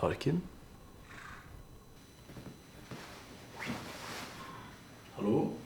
Tarkin? Hallo?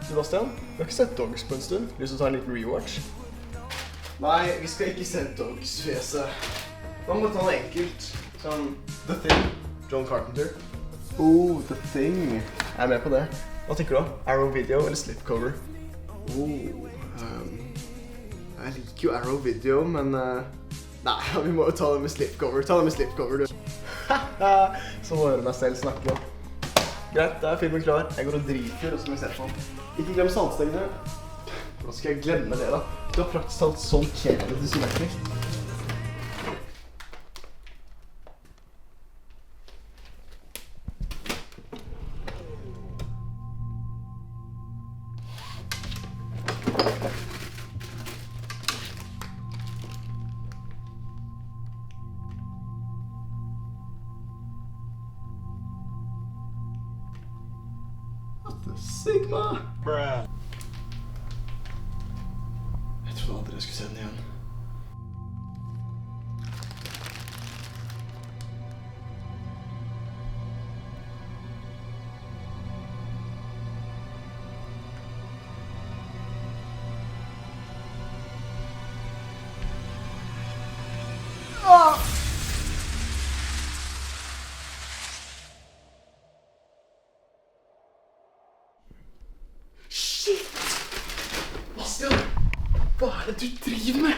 Sebastian, vi har ikke sett Dogs på en stund. Lyst til å ta en liten rewatch? Nei, vi skal ikke se Dogs-fjeset. Hva må ta noe enkelt? Sånn The Thing, John Carpenter. Oh, The Thing. Jeg er med på det. Hva tenker du da? Arrow Video eller Slipcover? Jeg liker jo Arrow Video, men... Nei, vi må jo ta det med Slipcover. Ta det med Slipcover, du. Så må jeg høre meg selv snakke. Greit, da er filmen klar. Jeg går og driter, og så må vi se på den. Ikke glem saltstengene. Hvordan skal jeg glemme det da? Du har praktisk talt sånn kjære til symmetri. Sigma! Bruh. Jeg trodde aldri jeg skulle se den igjen. Hva er det du driver med?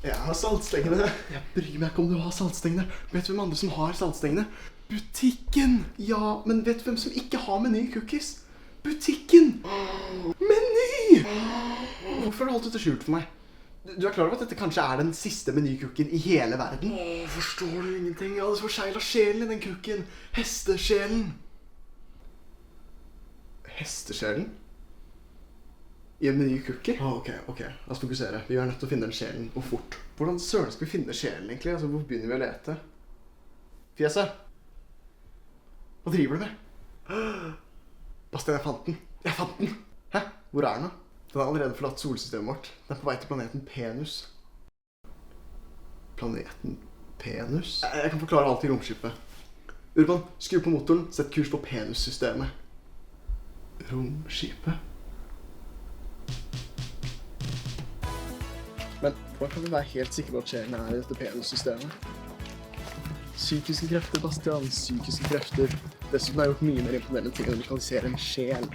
Jeg har saltstengene. Jeg bryr meg ikke om du har saltstengene. Vet du hvem andre som har saltstengene? Butikken! Ja, men vet du hvem som ikke har Meny cookies? Butikken! Meny! Hvorfor har du holdt dette skjult for meg? Du er klar over at dette kanskje er den siste Meny cookien i hele verden? Forstår du ingenting? Jeg hadde så forseglet sjelen i den cookien. Hestesjelen. Hestesjelen? I en Meny cookie? Ok. La oss fokusere. Vi er nødt til å finne den sjelen, og fort. Hvordan søren skal vi finne sjelen egentlig? Altså, hvor begynner vi å lete? Fjeset? Hva driver du med? Bastian, jeg fant den. Jeg fant den! Hæ? Hvor er den da? Den har allerede forlatt solsystemet vårt. Den er på vei til planeten Penus. Planeten Penus? Jeg kan forklare alt i romskipet. Urban, skru på motoren, sett kurs på Penus-systemet. Romskipet? Men hvordan kan vi være helt sikre på at sjelen er i dette Penus-systemet? Psykiske krefter, Bastian. Psykiske krefter. Dessuten har jeg gjort mye mer imponerende ting enn å lokalisere en sjel.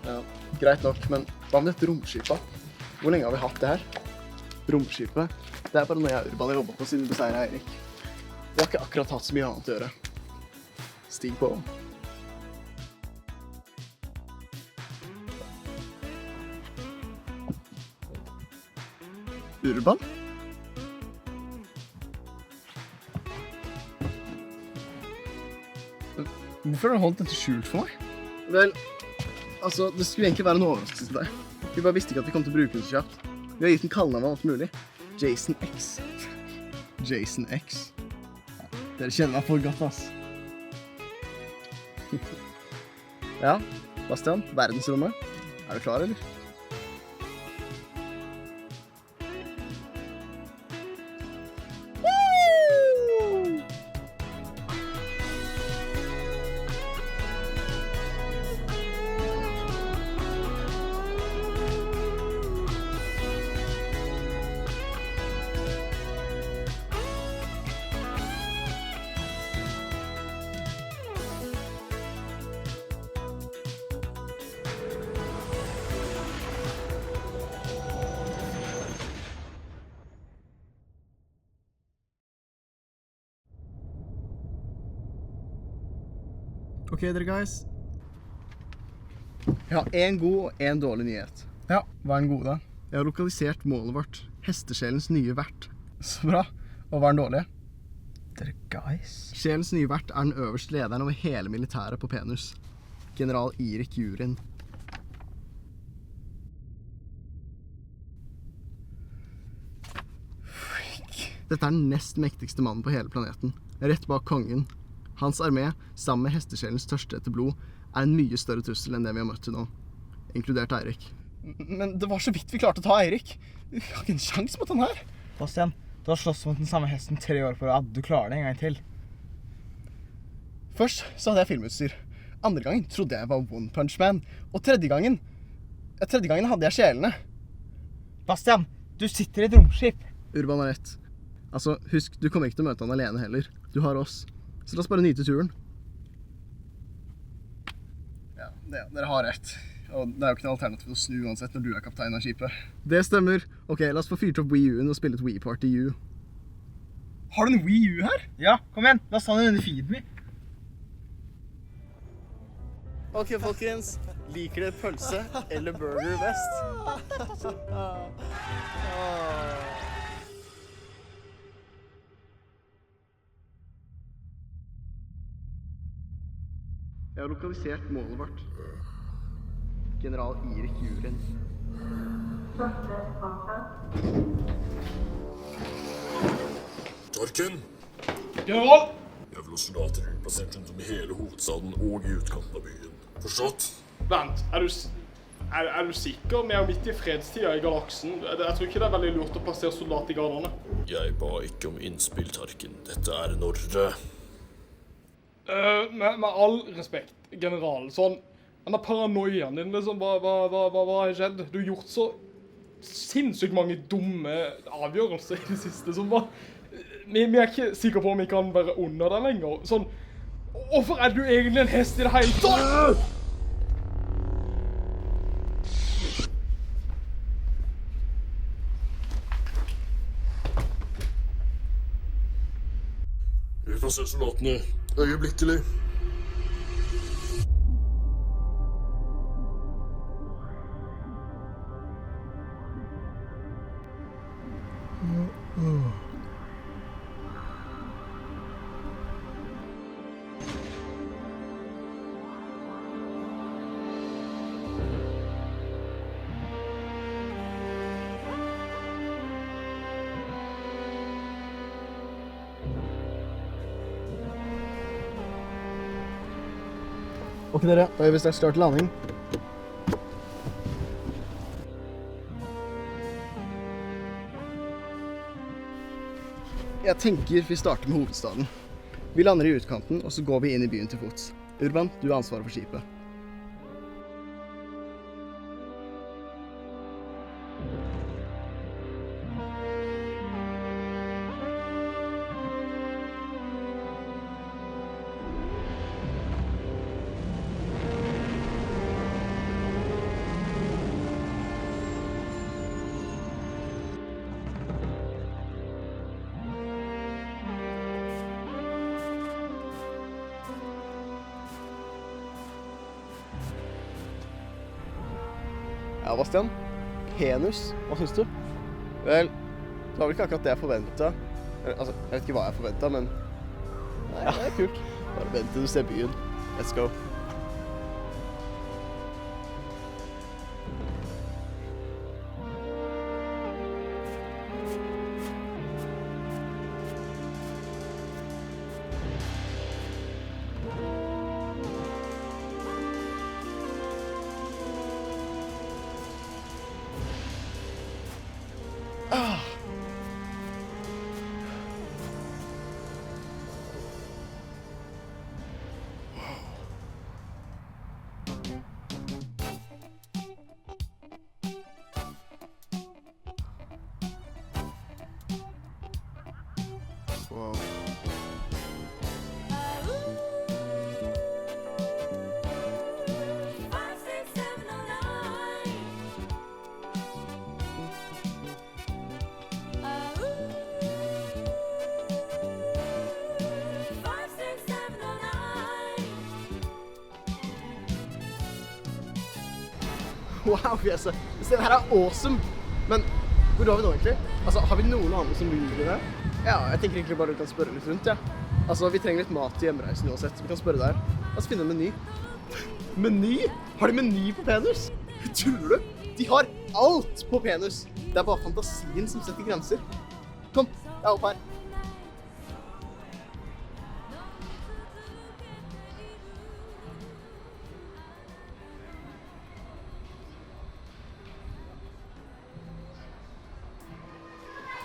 Ja, greit nok, men hva med dette romskipet? Hvor lenge har vi hatt det her? Romskipet? Det er bare noe jeg og Urban har jobbet på siden vi beseiret Eirik. Vi har ikke akkurat hatt så mye annet å gjøre. Stig på. Urban? Hvorfor har du holdt dette skjult for meg? Vel, altså, det skulle egentlig være en overraskelse til deg. Vi bare visste ikke at vi kom til å bruke den så kjapt. Vi har gitt den kallenavn og alt mulig. Jason X. Jason X. Ja, dere kjenner meg for godt, ass. Ja, Bastian, verdensrommet. Er du klar, eller? Ok, dere guys. Jeg har en god og en dårlig nyhet. Ja, hva er den gode da? Jeg har lokalisert målet vårt. Hestesjelens nye vert. Så bra. Og hva er den dårlige? Dere guys. Sjelens nye vert er den øverste lederen over hele militæret på Penus. General Irik Jurin. Dette er den nest mektigste mannen på hele planeten. Rett bak kongen. Hans armé, sammen med hestesjelens tørste etter blod, er en mye større trussel enn det vi har møtt til nå. Inkludert Eirik. Men det var så vidt vi klarte å ta Eirik. Vi har ikke en sjans mot han her. Bastian, du har slåss mot den samme hesten 3 år på rad. Du klarer det en gang til. Først så hadde jeg filmutstyr. Andre gangen trodde jeg var One Punch Man. Og tredje gangen hadde jeg sjelene. Bastian, du sitter i et romskip. Urban har rett. Altså, husk, du kommer ikke til å møte han alene heller. Du har oss. Så la oss bare nyte turen. Ja, dere har rett. Og det er jo ikke noe alternativ å snu uansett når du er kaptein av skipet. Det stemmer. Ok, la oss få fyrt opp Wii U-en og spille et Wii Party U. Har du en Wii U her? Ja, kom igjen. La oss ta den under feeden min. Ok, folkens. Liker dere pølse eller burger best? Jeg har lokalisert målet vårt. General Irik Jurin. Tarken! General! Jeg vil ha soldater utplassert rundt om i hele hovedstaden og i utkanten av byen. Forstått? Vent, er du sikker? Vi er jo midt i fredstida i galaksen. Jeg tror ikke det er veldig lurt å plassere soldat i gardene. Jeg ba ikke om innspill, Tarken. Dette er en ordre. Med all respekt, general, sånn, denne paranoiaen din, liksom, hva har skjedd? Du har gjort så sinnssykt mange dumme avgjørelser i det siste, som var, vi er ikke sikre på om vi kan være under deg lenger, sånn, hvorfor er du egentlig en hest i det hele tatt? Utplasser soldatene øyeblikkelig. Ok, dere. Da er vi straks klar til landing. Jeg tenker vi starter med hovedstaden. Vi lander i utkanten, og så går vi inn i byen til fots. Urban, du har ansvaret for skipet. Ja, Bastian. Penus, hva synes du? Vel, det var vel ikke akkurat det jeg forventet. Altså, jeg vet ikke hva jeg forventet, men nei, det er kult. Bare vent til du ser byen. Let's go. Wow-fjeset. Det her er awesome. Men hvor er vi nå egentlig? Altså, har vi noen andre som lurer det? Ja, jeg tenker egentlig bare vi kan spørre litt rundt, ja. Altså, vi trenger litt mat til hjemreisen uansett, så vi kan spørre der. La oss finne en meny. Meny? Har de meny på Penus? Tuller du? De har alt på Penus. Det er bare fantasien som setter grenser. Kom, jeg er opp her.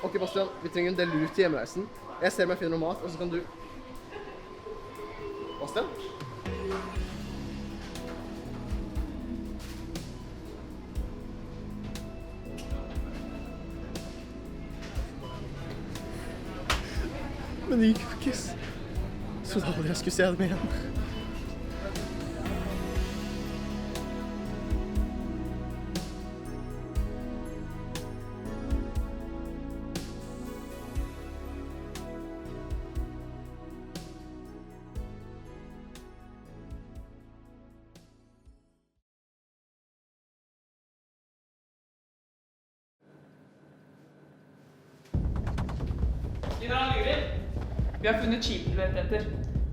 Ok, Bastian, vi trenger en del lut til hjemreisen. Jeg ser om jeg finner noe mat, og så kan du... Bastian? Meny cookies. Så da aldri jeg skulle se dem igjen. General Lyrin, vi har funnet skipet vi vet etter.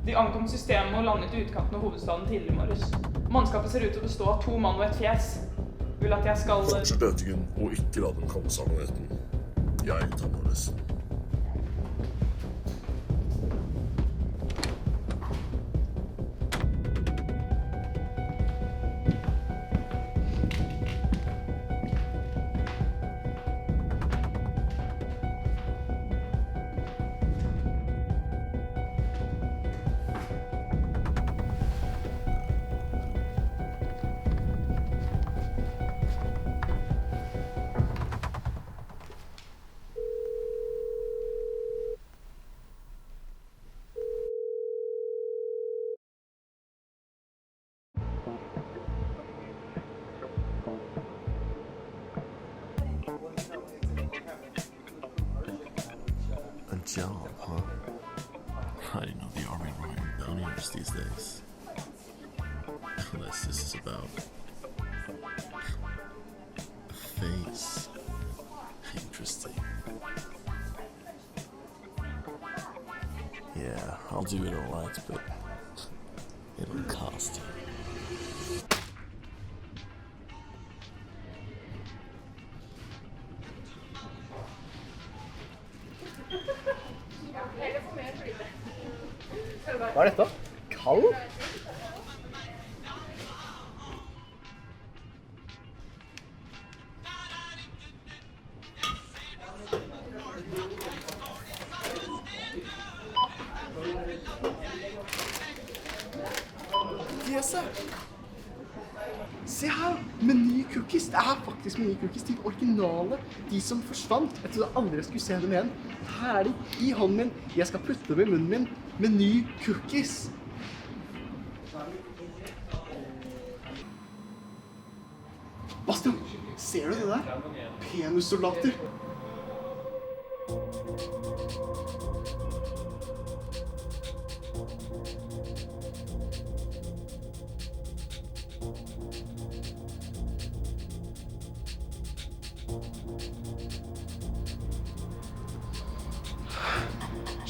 De ankom systemet og landet i utkanten av hovedstaden tidlig i morges. Mannskapet ser ut til å bestå av 2 mann og et fjes. Vil at jeg skal... Fortsett letingen og ikke la dem komme sannheten. Jeg tar Morris. A job, huh? I didn't know the army were hiring bounty these days. Unless this is about a face. Interesting. Yeah, I'll do it all right, but it'll cost you. Hva er dette? Kald? Jese! Se her! Meny cookies. Det er faktisk Meny cookies. De originale. De som forsvant. Jeg trodde aldri jeg skulle se dem igjen. Her er de i hånden min. Jeg skal putte dem i munnen min. Meny cookies. Bastian, ser du det der? Penussoldater.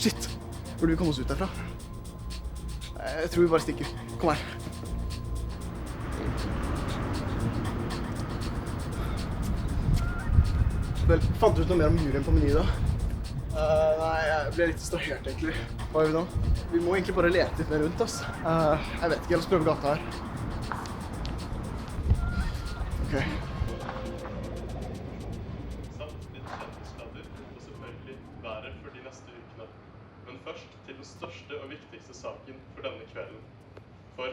Shit, burde vi komme oss ut derfra? Jeg tror vi bare stikker. Kom her. Vel, fant du ut noe mer om juryen på Meny da? Nei, jeg ble litt distrahert egentlig. Hva gjør vi nå? Vi må egentlig bare lete litt mer rundt, ass. Jeg vet ikke, la oss prøve gata her. Ok. Og selvfølgelig været for de neste ukene. Men først til den største og viktigste saken for denne kvelden. For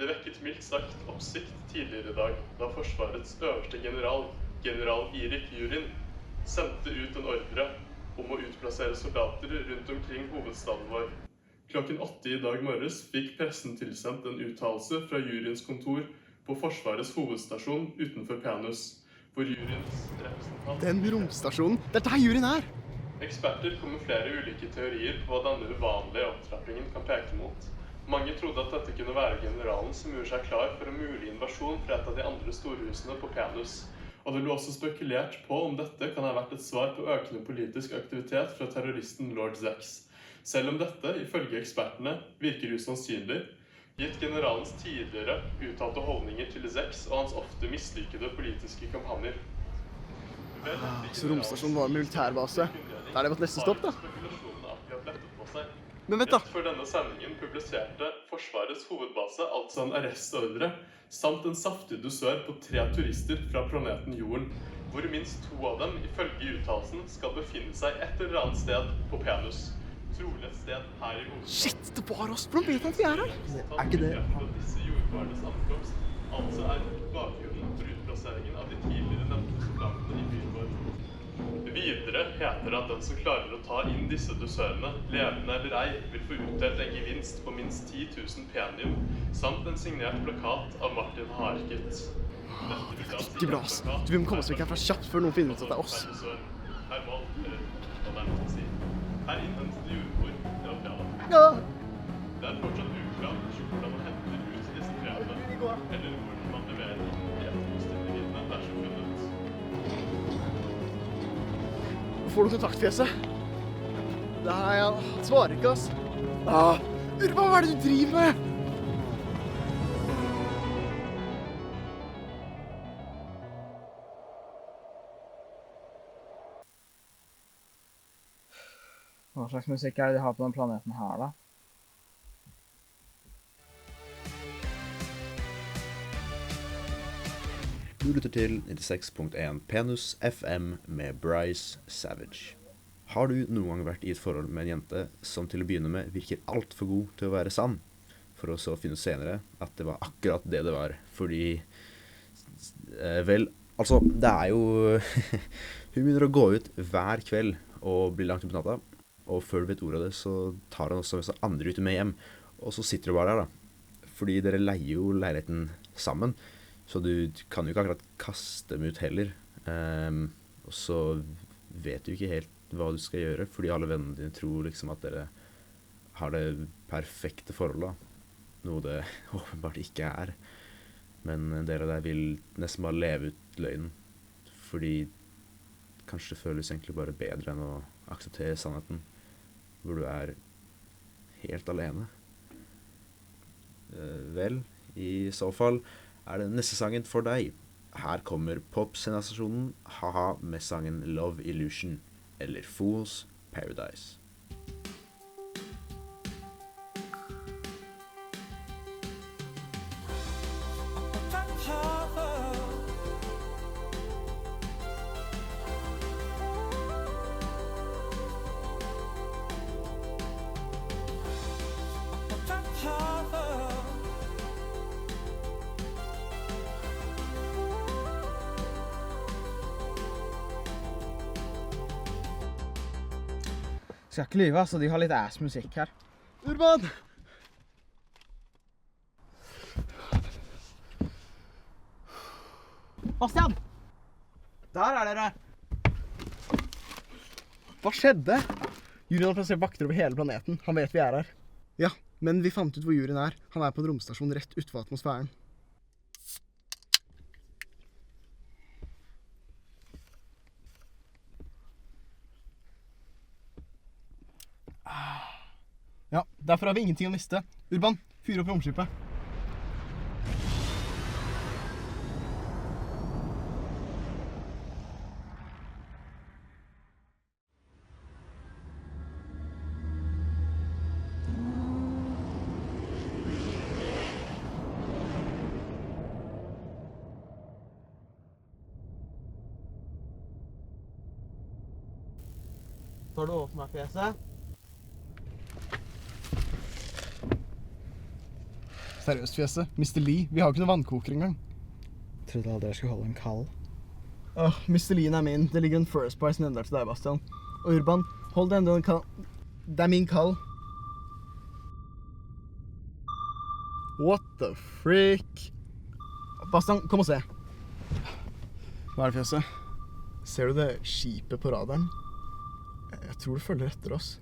det vekket mildt sagt oppsikt tidligere i dag, da Forsvarets øverste general, general Eirik Jurin, sendte ut en ordre om å utplassere soldater rundt omkring hovedstaden vår. Klokken 8 i dag morges fikk pressen tilsendt en uttalelse fra juryens kontor på Forsvarets hovedstasjon utenfor Penus, hvor juryens representant... Den romstasjonen, det er der juryen er! Eksperter kom med flere ulike teorier på hva denne uvanlige opptrappingen kan peke mot. Mange trodde at dette kunne være generalen som gjorde seg klar for en mulig invasjon fra et av de andre storhusene på Penus. Og det ble også spekulert på om dette kan ha vært et svar på økende politisk aktivitet fra terroristen Lord Zex. Selv om dette, ifølge ekspertene, virker usannsynlig, gitt generalens tidligere uttalte holdninger til Zex og hans ofte mislykkede politiske kampanjer. Så romstasjonen var en militærbase. Da er det vårt neste stopp, da. Men vet da. Rett før denne sendingen publiserte Forsvarets hovedbase altså en arrestordre, samt en saftig dusør på 3 turister fra planeten Jorden, hvor minst 2 av dem, ifølge uttalelsen, skal befinne seg et eller annet sted på Penus. Trolig et sted her i hovedstaden. Shit, det var oss! Hvordan vet han at vi er her? Er ikke det? Disse jordbarnes ankomst altså er bakgrunnen for utplasseringen av de tidligere nevnte soldatene i byen vår. Videre heter det at den som klarer å ta inn disse dusørene, levende eller ei, vil få utdelt en gevinst på minst 10 000 penium, samt en signert plakat av Martin Harket. Ikke bra, ass. Vi må komme oss vekk herfra kjapt før noen finner ut at det er oss. Her valg, eller hva det er å si. Her innhentet de jordbord, Ja! Det er fortsatt uklart hvordan man henter ut disse brevene, eller hvordan man leverer e-poststillingene dersom funnet. Får du kontaktfjeset? Nei, han svarer ikke, ass. Urban, hva er det du driver med? Hva slags musikk er det de har på den planeten her, da? Du lytter til 96.1 Penus FM med Bryce Savage. Har du noen gang vært i et forhold med en jente som til å begynne med virker alt for god til å være sann, for å så finne senere at det var akkurat det det var, fordi vel, altså, det er jo hun begynner å gå ut hver kveld og blir langt ut på natta, og før du vet ordet av det, så tar han også andre ute med hjem, og så sitter du bare der da, fordi dere leier jo leiligheten sammen, så du kan jo ikke akkurat kaste dem ut heller, og så vet du ikke helt hva du skal gjøre, fordi alle vennene dine tror liksom at dere har det perfekte forholdet, noe det åpenbart ikke er. Men dere der vil nesten bare leve ut løgnen, fordi kanskje det føles egentlig bare bedre enn å akseptere sannheten, hvor du er helt alene. Vel, i så fall er det neste sangen for deg. Her kommer popsensasjonen Ha-Ha med sangen Love Illusion, eller Fool's Paradise. Skal ikke lyve, altså. De har litt ass-musikk her. Urban! Bastian! Der er dere! Hva skjedde? Juryen har plassert vakter over hele planeten. Han vet vi er her. Ja, men vi fant ut hvor juryen er. Han er på en romstasjon rett utenfor atmosfæren. Ja, derfor har vi ingenting å miste. Urban, fyr opp romskipet. Tar du åpne meg fjeset? Seriøst, fjeset. Mr. Lee, vi har ikke noen vannkoker engang. Trodde aldri jeg skulle holde en kald. Mr. Lee er min. Det ligger en First Price nede der til deg, Bastian. Og Urban, hold deg enda en kald. Det er min kald. What the freak? Bastian, kom og se. Hva er det, fjeset? Ser du det skipet på radaren? Jeg tror det følger etter oss.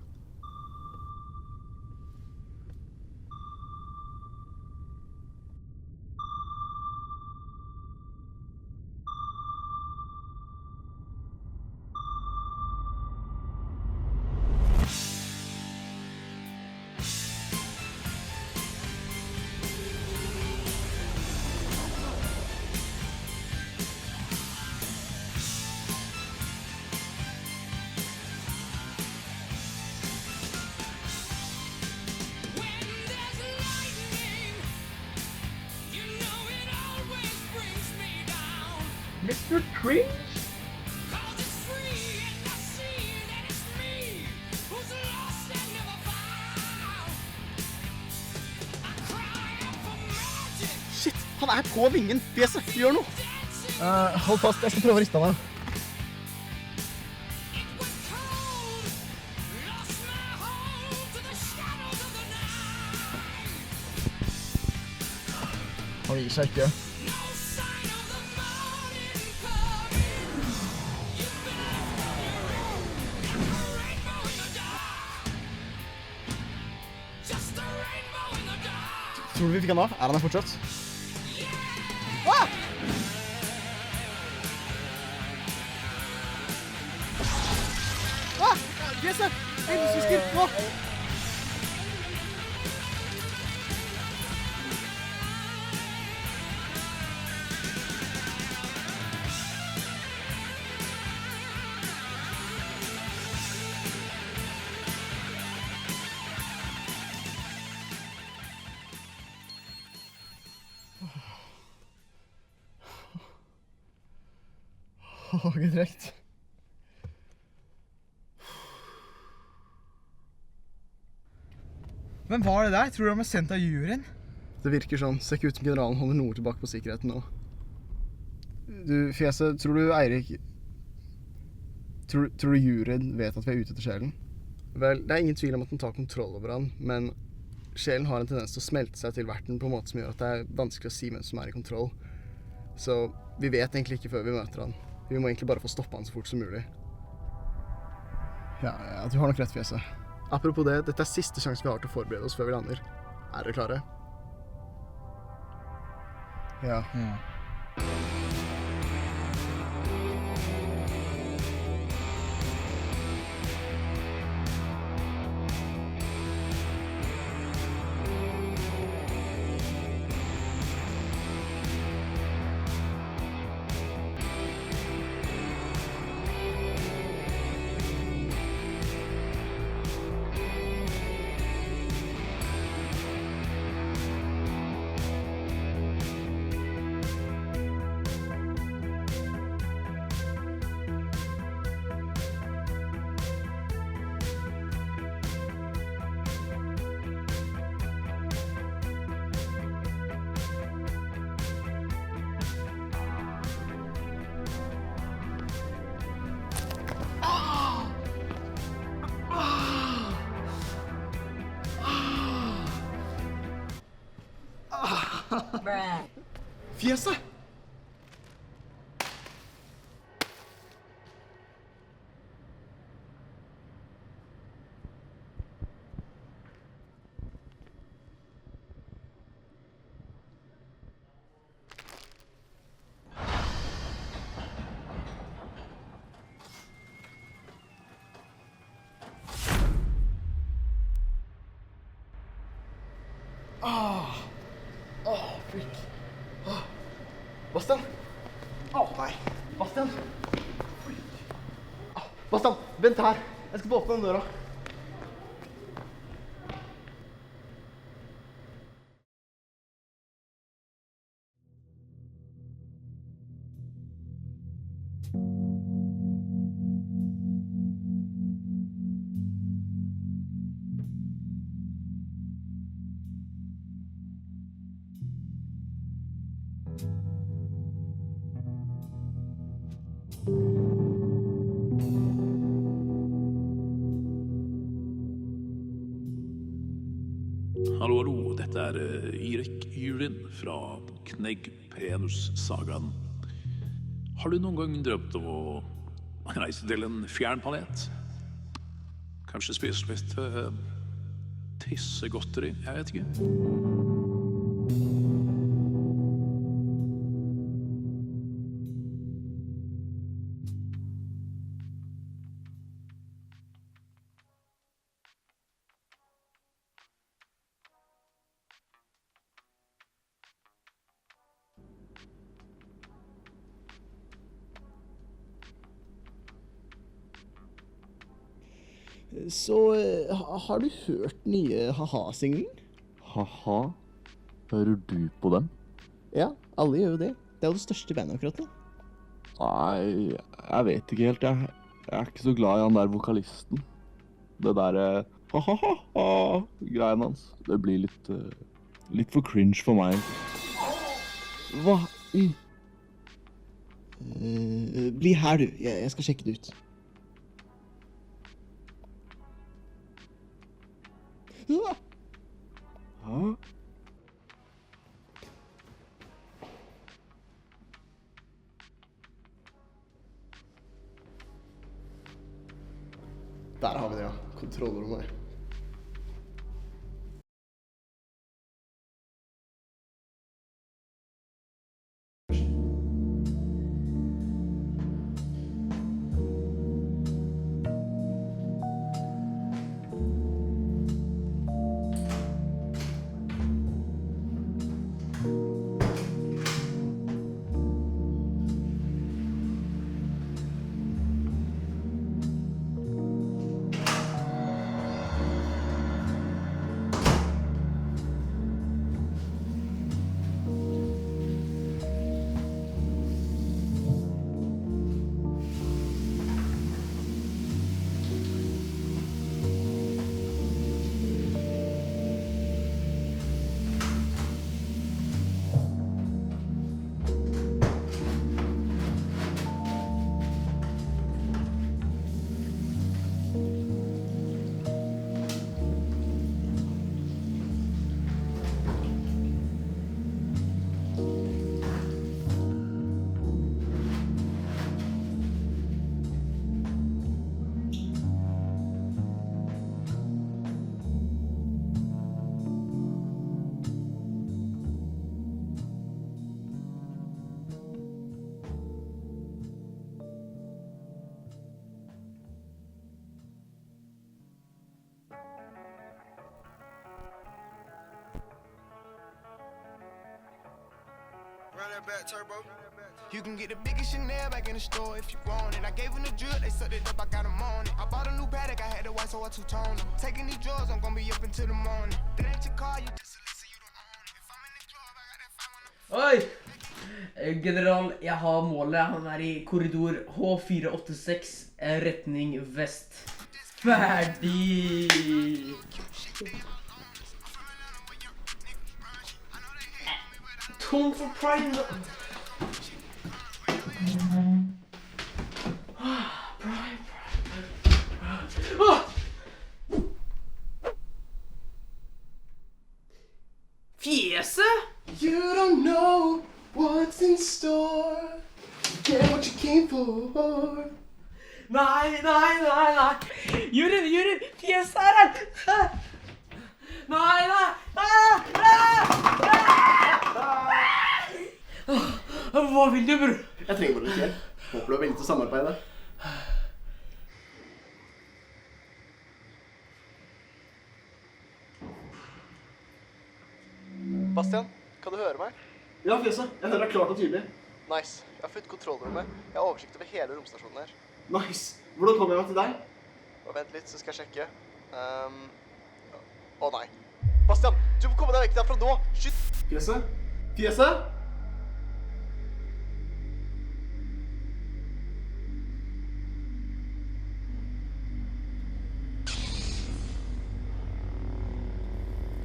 cringe. Shit, han er på vingen. Fjeset, gjør noe. Hold fast, jeg skal prøve å riste av meg. Han gir seg ikke. Tror du vi fikk han av? Er han her fortsatt? Fjeset! Elvesysker! Nå! Ikke trekt. Men hva er det der? Tror du de er sendt av juryen? Det virker sånn. Ser ikke ut som generalen holder noe tilbake på sikkerheten nå. Du, Fjeset, tror du Eirik... Tror du juryen vet at vi er ute etter sjelen? Vel, det er ingen tvil om at den tar kontroll over han, men sjelen har en tendens til å smelte seg til verten på en måte som gjør at det er vanskelig å si hvem som er i kontroll. Så vi vet egentlig ikke før vi møter han. Vi må egentlig bare få stoppet han så fort som mulig. Ja, du har nok rett, Fjeset. Apropos det, dette er siste sjanse vi har til å forberede oss før vi lander. Er dere klare? Ja. Fjeset! Bastian! Nei. Bastian! Bastian, vent her. Jeg skal få åpne den døra. Hallo, dette er Eirik Jylin fra Kneggpenus-sagaen. Har du noen gang drømt om å reise til en fjern planet? Kanskje spise litt tissegodteri, jeg vet ikke. Så har du hørt nye Ha-ha-singelen? Ha-ha? Hører du på dem? Ja, alle gjør jo det. Det er jo det største bandet akkurat nå. Nei, jeg vet ikke helt, jeg. Jeg er ikke så glad i han der vokalisten. Det der ha-ha-ha-greien hans. Det blir litt for cringe for meg. Hva? Bli her, du. Jeg skal sjekke det ut. Hæ? Der har vi det, ja. Kontrollrommet. Run that back, turbo. You can get the biggest Chanel back in the store if you want it. I gave them the drill, they sucked it up, I got them on it. I bought a new paddock, I had the white, so I two-toned them. Taking these drugs, I'm gonna be up until the morning. That ain't your car, you just listen, you don't own it. If I'm in the club, I got that 500. Oi! General, jeg har målet. Han er i korridor H486, retning vest. Ferdig! Tom for Prime! Fjeset? You don't know what's in store. Get what you came for. Nei! Juryen! Fjeset er her! Nei! Hva vil du, bror? Jeg trenger bare litt hjelp. Håper du er villig til å samarbeide. Bastian, kan du høre meg? Ja, fjeset. Jeg hører deg klart og tydelig. Nice. Jeg har funnet kontrollrommet. Jeg har oversikt over hele romstasjonen her. Nice. Hvordan kommer jeg meg til deg? Og vent litt, så skal jeg sjekke. Å nei. Bastian, du må komme deg vekk derfra nå. Skyt! Fjeset? Fjeset?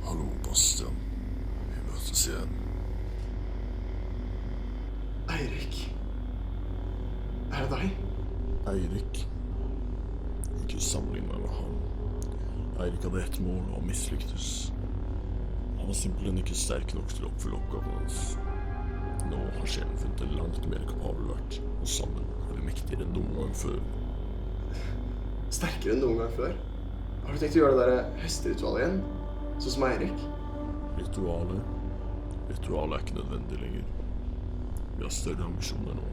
Hallo, Bastian. Vi møtes igjen. Eirik. Er det deg? Eirik. Ikke sammenlign meg med han. Eirik hadde ett mål og mislyktes. Han var simpelthen ikke sterk nok til å oppfylle oppgaven hans. Nå har sjelen funnet en langt mer kapabel vert, og sammen er vi mektigere enn noen gang før. Sterkere enn noen gang før? Har du tenkt å gjøre det der hesteritualet igjen? Sånn som Eirik? Ritualet er ikke nødvendig lenger. Vi har større ambisjoner nå.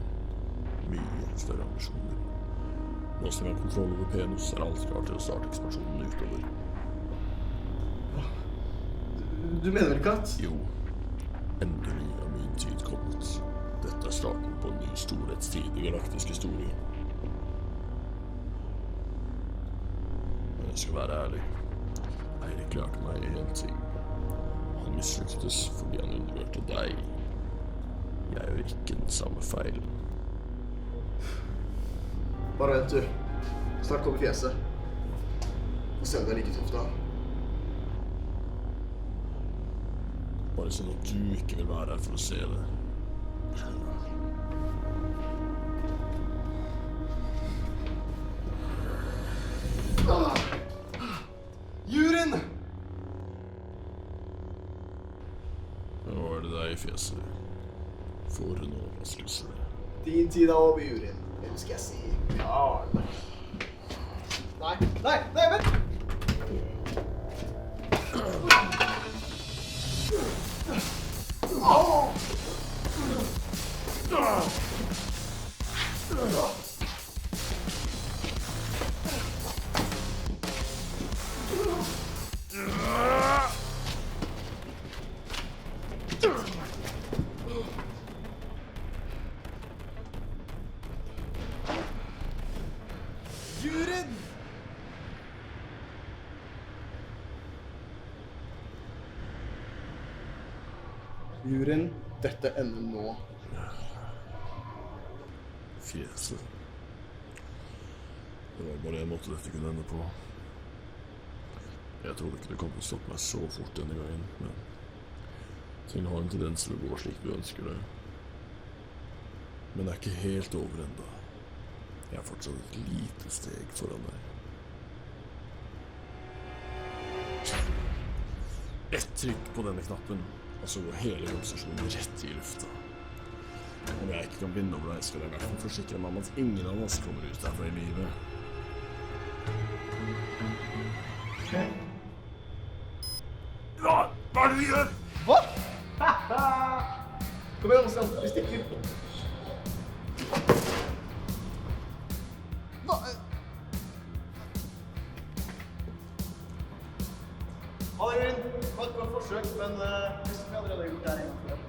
Mye større ambisjoner. Nå som vi har kontroll over Penus, er alt klart til å starte ekspansjonen utover. Hva? Du mener vel ikke at? Jo, endelig er min tid kommet. Dette er starten på en ny storhetstid i galaktisk historie. Men jeg skal være ærlig. Eirik lærte meg en ting. Han mislyktes fordi han undervurte deg. Jeg gjør ikke den samme feilen. Bare vent, du. Snart kommer fjeset. Og se om det er like tøft da. Bare sånn at du ikke vil være her for å se det. Juryen! Nå er det deg i fjeset. For en overraskelse. Din tid er over, juryen. Hvem skal jeg si? Karl. Nei, vent! Juryen! Juryen, dette ender nå. Fjeset. Det var bare en måte dette kunne ende på. Jeg trodde ikke det kom til å stoppe meg så fort denne gangen, men ting har en tendens til å gå slik du ønsker det. Men det er ikke helt over enda. Jeg er fortsatt et lite steg foran deg. Ett trykk på denne knappen, og så går hele organisasjonen rett i lufta. Om jeg ikke kan binde over deg, skal jeg i hvert fall forsikre meg om at ingen av oss kommer ut derfra i livet. Hva er det du gjør? Hva? Kom igjen, Oskar. Vi stikker. Hva? Ha det, Juryen. Det var et godt forsøk, men vi har allerede gjort det her en gang før.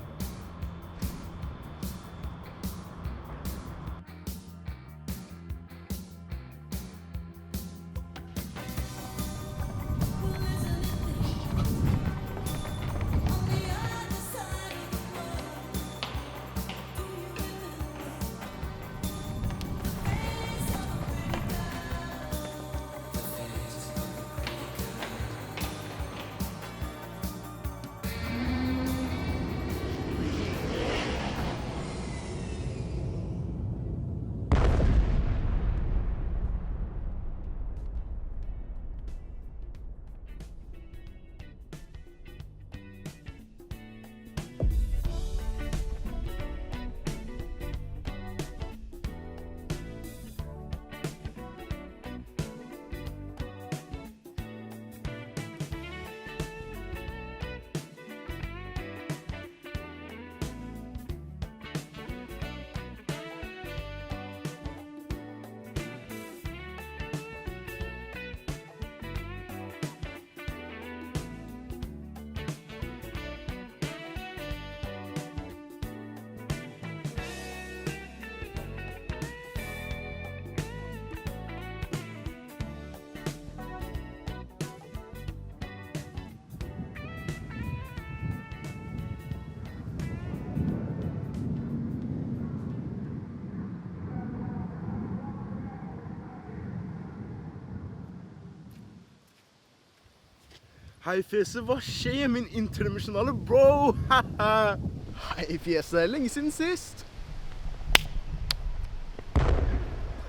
Hei, fjeset, hva skjer, min interdimensjonale bro? Hei, fjeset, lenge siden sist.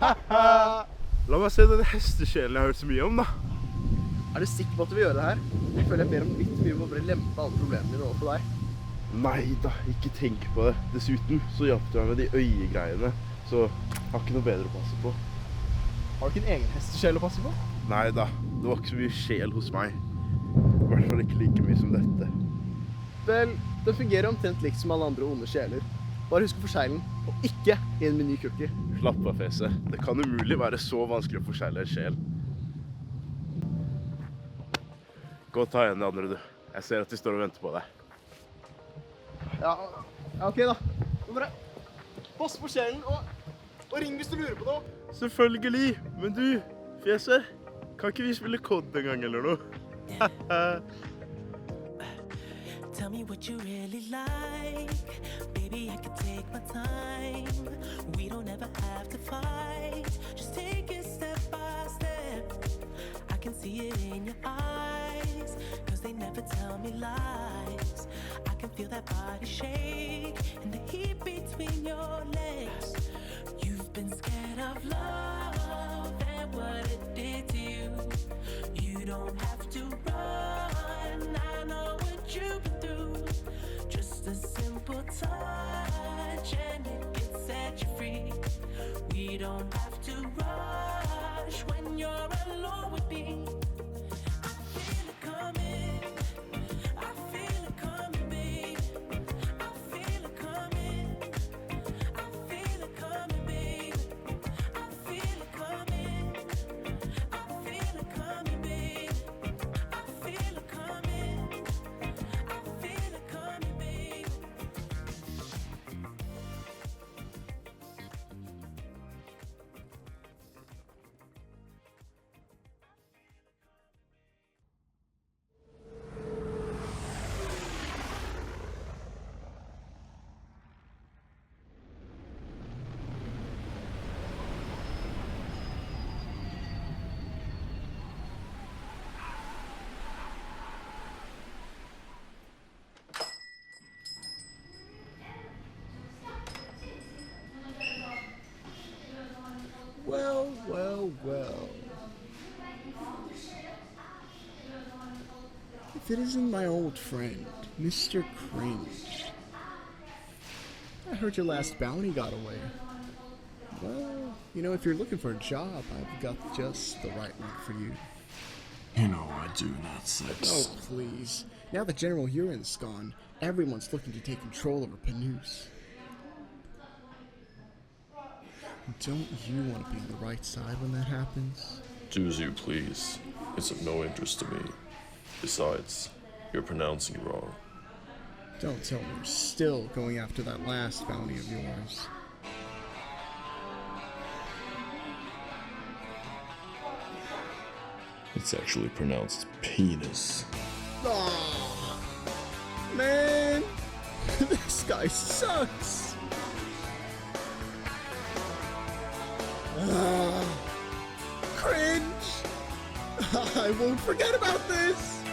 La meg se denne hestesjelen jeg har hørt så mye om, da. Er du sikker på at du vil gjøre det her? Jeg føler jeg ber om litt mye på å bare lempe alle problemene dine over på deg. Nei da, ikke tenk på det. Dessuten så hjalp du meg med de øyegreiene, så jeg har ikke noe bedre å passe på. Har du ikke en egen hestesjel å passe på? Nei da, det var ikke så mye sjel hos meg. I hvert fall ikke like mye som dette. Vel, den fungerer omtrent likt som alle andre onde sjeler. Bare husk å forsegle den, og ikke inn med ny cookie. Slapp av, fjeset. Det kan umulig være så vanskelig å forsegle en sjel. Gå og ta igjen det andre, du. Jeg ser at de står og venter på deg. Ja, ok da. Nå bare pass på sjelen, og ring hvis du lurer på noe. Selvfølgelig, men du, fjeset, kan ikke vi spille kod en gang eller noe? Tell me what you really like. Baby, I can take my time. We don't ever have to fight. Just take it step by step. I can see it in your eyes, 'cause they never tell me lies. I can feel that body shake and the heat between your legs. You've been scared of love and what it did to you. You don't have to run, I know what you've been through. Just a simple touch and it can set you free. We don't have to rush when you're alone with me. I feel it coming, I feel it coming, babe. I feel it coming, I feel it coming, babe. I feel it coming, I feel it coming, babe. I feel it coming, I feel it coming, babe. Well, well, well. If it isn't my old friend, Mr. Cringe. I heard your last bounty got away. Well, you know, if you're looking for a job, I've got just the right one for you. You know I do not sex. Oh, please. Now that General Huron's gone, everyone's looking to take control over Panus. Don't you want to be on the right side when that happens? Do as you please. It's of no interest to me. Besides, you're pronouncing it wrong. Don't tell me you're still going after that last bounty of yours. It's actually pronounced penis. Aw, man, this guy sucks. Cringe. I won't forget about this.